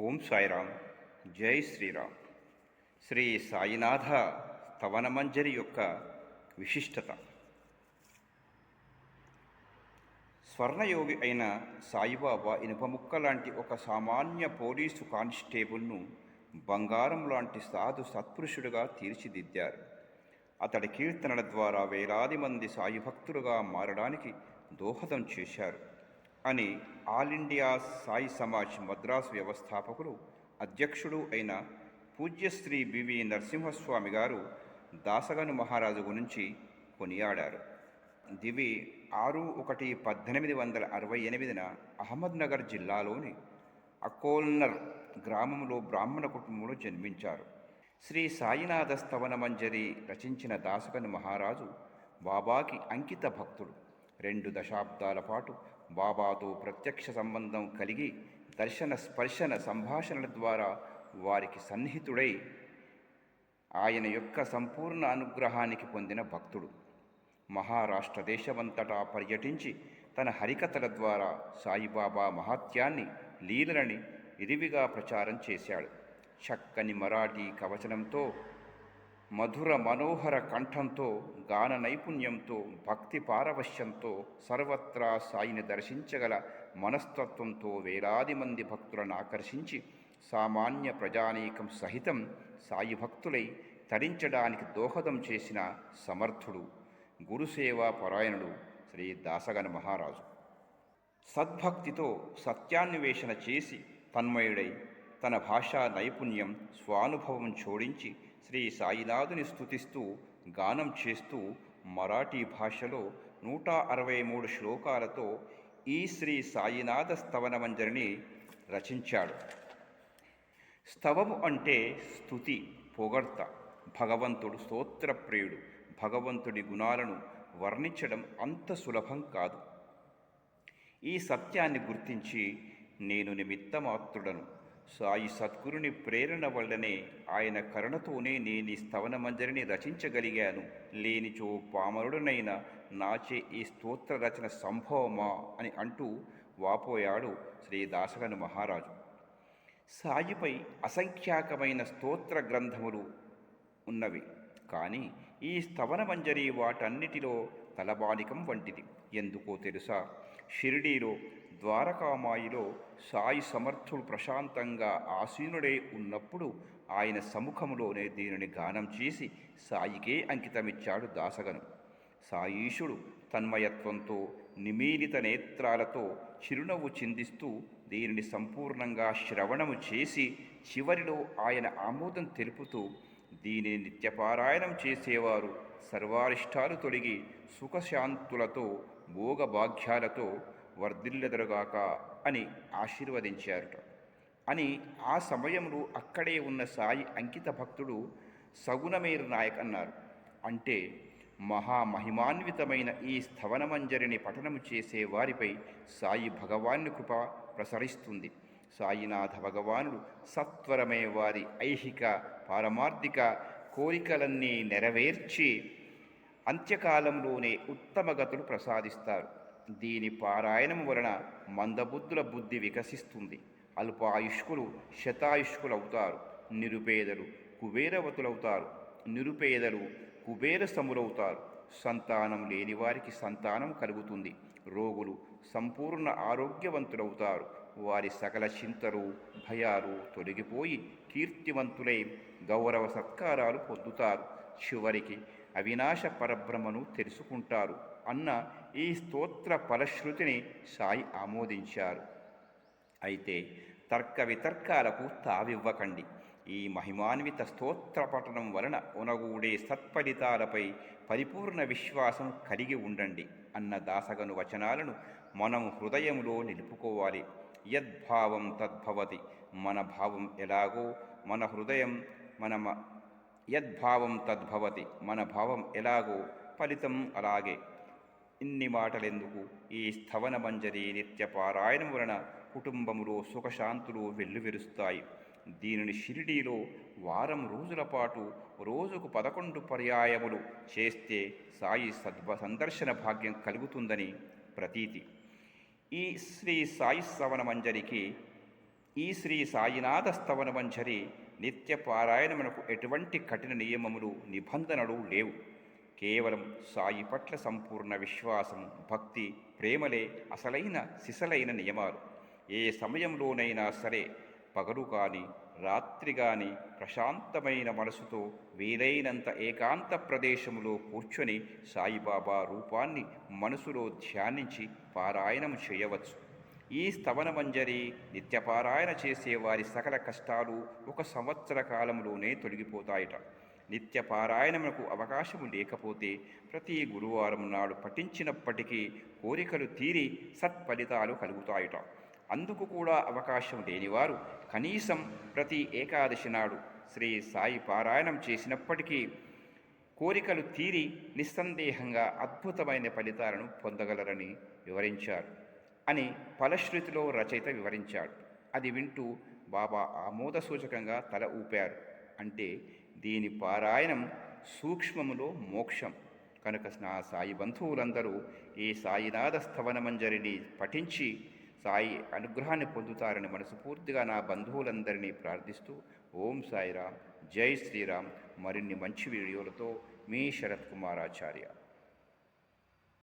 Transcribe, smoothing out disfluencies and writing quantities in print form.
ఓం సాయిరామ్. జై శ్రీరామ్. శ్రీ సాయినాథ స్తవనమంజరి యొక్క విశిష్టత. స్వర్ణయోగి అయిన సాయిబాబా ఇనుపముక్క లాంటి ఒక సామాన్య పోలీసు కానిస్టేబుల్ను బంగారం లాంటి సాధు సత్పురుషుడుగా తీర్చిదిద్దారు. అతడి కీర్తనల ద్వారా వేలాది మంది సాయి భక్తులుగా మారడానికి దోహదం చేశారు అని ఆల్ ఇండియా సాయి సమాజ్ మద్రాసు వ్యవస్థాపకులు, అధ్యక్షుడు అయిన పూజ్యశ్రీ బివి నరసింహస్వామి గారు దాసగను మహారాజు గురించి కొనియాడారు. దివి 6/1/1868 అహ్మద్నగర్ జిల్లాలోని అకోల్నర్ గ్రామంలో బ్రాహ్మణ కుటుంబంలో జన్మించారు. శ్రీ సాయినాథ స్తవనమంజరి రచించిన దాసగను మహారాజు బాబాకి అంకిత భక్తుడు. 2 దశాబ్దాల పాటు బాబాతో ప్రత్యక్ష సంబంధం కలిగి దర్శన స్పర్శన సంభాషణల ద్వారా వారికి సన్నిహితుడై ఆయన యొక్క సంపూర్ణ అనుగ్రహానికి పొందిన భక్తుడు. మహారాష్ట్ర దేశమంతటా పర్యటించి తన హరికథల ద్వారా సాయిబాబా మహాత్యాన్ని, లీలలని విరివిగా ప్రచారం చేశాడు. చక్కని మరాఠీ కవచనంతో, మధుర మనోహర కంఠంతో, గాన నైపుణ్యంతో, భక్తి పారవశ్యంతో, సర్వత్రా సాయిని దర్శించగల మనస్తత్వంతో వేలాది మంది భక్తులను ఆకర్షించి సామాన్య ప్రజానీకం సహితం సాయి భక్తులై తరించడానికి దోహదం చేసిన సమర్థుడు, గురుసేవా పరాయణుడు శ్రీ దాసగను మహారాజు. సద్భక్తితో సత్యాన్వేషణ చేసి తన్మయుడై తన భాషా నైపుణ్యం, స్వానుభవం జోడించి శ్రీ సాయినాథుని స్తుతిస్తూ గానం చేస్తూ మరాఠీ భాషలో 163 శ్లోకాలతో ఈ శ్రీ సాయినాథ స్తవనమంజరిని రచించాడు. స్తవము అంటే స్తుతి, పొగడ్త. భగవంతుడు స్తోత్రప్రియుడు. భగవంతుడి గుణాలను వర్ణించడం అంత సులభం కాదు. ఈ సత్యాన్ని గుర్తించి నేను నిమిత్తమాత్రుడను, సాయి సద్గురుని ప్రేరణ వల్లనే, ఆయన కరుణతోనే నేను ఈ స్తవనమంజరిని రచించగలిగాను, లేనిచో పామరుడనైన నాచే ఈ స్తోత్ర రచన సంభవమా అని అంటూ వాపోయాడు శ్రీ దాసగను మహారాజు. సాయిపై అసంఖ్యాకమైన స్తోత్ర గ్రంథములు ఉన్నవి, కానీ ఈ స్తవనమంజరి వాటన్నిటిలో తలబానికం వంటిది. ఎందుకో తెలుసా? షిరిడీలో ద్వారకామాయిలో సాయి సమర్థుడు ప్రశాంతంగా ఆసీనుడై ఉన్నప్పుడు ఆయన సముఖంలోనే దీనిని గానం చేసి సాయికే అంకితమిచ్చాడు దాసగను. సాయీశుడు తన్మయత్వంతో, నిమీలిత నేత్రాలతో చిరునవ్వు చిందిస్తూ దీనిని సంపూర్ణంగా శ్రవణము చేసి చివరిలో ఆయన ఆమోదం తెలుపుతూ, దీనిని నిత్యపారాయణం చేసేవారు సర్వారిష్టాలు తొలగి సుఖశాంతులతో, భోగభాగ్యాలతో వర్ధిల్లెదరుగాక అని ఆశీర్వదించారట అని ఆ సమయంలో అక్కడే ఉన్న సాయి అంకిత భక్తుడు సగుణమేరు నాయక్ అన్నారు. అంటే మహామహిమాన్వితమైన ఈ స్తవనమంజరిని పఠనము చేసే వారిపై సాయి భగవాను కృప ప్రసరిస్తుంది. సాయినాథ భగవానుడు సత్వరమే వారి ఐహిక పారమార్థిక కోరికలన్నీ నెరవేర్చి అంత్యకాలంలోనే ఉత్తమగతులు ప్రసాదిస్తారు. దీని పారాయణం వలన మందబుద్ధుల బుద్ధి వికసిస్తుంది. అల్పాయుష్కులు శతాయుష్కులవుతారు. నిరుపేదలు కుబేరవతులవుతారు. నిరుపేదలు కుబేర సములవుతారు. సంతానం లేని వారికి సంతానం కలుగుతుంది. రోగులు సంపూర్ణ ఆరోగ్యవంతులవుతారు. వారి సకల చింతలు, భయాలు తొలగిపోయి కీర్తివంతులై గౌరవ సత్కారాలు పొందుతారు. చివరికి అవినాశ పరబ్రహ్మను తెలుసుకుంటారు అన్న ఈ స్తోత్ర ఫలశ్రుతిని సాయి ఆమోదించారు. అయితే తర్క వితర్కాలకు తావివ్వకండి. ఈ మహిమాన్విత స్తోత్ర పఠనం వలన ఉనగూడే సత్ఫలితాలపై పరిపూర్ణ విశ్వాసం కలిగి ఉండండి అన్న దాసగను వచనాలను మనం హృదయంలో నిలుపుకోవాలి. యద్భావం తద్భవతి. మన భావం ఎలాగో మన హృదయం యద్భావం తద్భవతి. మన భావం ఎలాగో ఫలితం అలాగే. ఇన్ని మాటలెందుకు? ఈ స్తవనమంజరి నిత్యపారాయణం వలన కుటుంబములో సుఖశాంతులు వెల్లువిరుస్తాయి. దీనిని షిరిడీలో వారం రోజుల పాటు రోజుకు 11 పర్యాయములు చేస్తే సాయి సందర్శన భాగ్యం కలుగుతుందని ప్రతీతి. ఈ శ్రీ సాయి స్తవనమంజరికి ఈ శ్రీ సాయినాథ స్తవన మంజరి నిత్య పారాయణమునకు ఎటువంటి కఠిన నియమములు నిబంధనలు లేవు. కేవలం సాయి పట్ల సంపూర్ణ విశ్వాసం, భక్తి, ప్రేమలే అసలైన సిసలైన నియమాలు. ఏ సమయంలోనైనా సరే, పగలు కానీ రాత్రి కానీ ప్రశాంతమైన మనసుతో వీలైనంత ఏకాంత ప్రదేశములో కూర్చొని సాయిబాబా రూపాన్ని మనసులో ధ్యానించి పారాయణం చేయవచ్చు. ఈ స్తవన మంజరి నిత్యపారాయణ చేసే వారి సకల కష్టాలు 1 సంవత్సర కాలంలోనే తొలగిపోతాయట. నిత్యపారాయణమునకు అవకాశము లేకపోతే ప్రతి గురువారం నాడు పఠించినప్పటికీ కోరికలు తీరి సత్ఫలితాలు కలుగుతాయట. అందుకు కూడా అవకాశం లేనివారు కనీసం ప్రతి ఏకాదశి నాడు శ్రీ సాయి పారాయణం చేసినప్పటికీ కోరికలు తీరి నిస్సందేహంగా అద్భుతమైన ఫలితాలను పొందగలరని వివరించారు అని ఫలశ్రుతిలో రచయిత వివరించాడు. అది వింటూ బాబా ఆమోదసూచకంగా తల ఊపారు. అంటే దీని పారాయణం సూక్ష్మములో మోక్షం కనుక నా సాయి బంధువులందరూ ఈ సాయినాథ స్తవన మంజరిని పఠించి సాయి అనుగ్రహాన్ని పొందుతారని మనస్ఫూర్తిగా నా బంధువులందరినీ ప్రార్థిస్తూ ఓం సాయిరామ్, జై శ్రీరామ్. మరిన్ని మంచి వీడియోలతో మీ శరత్ కుమారాచార్య.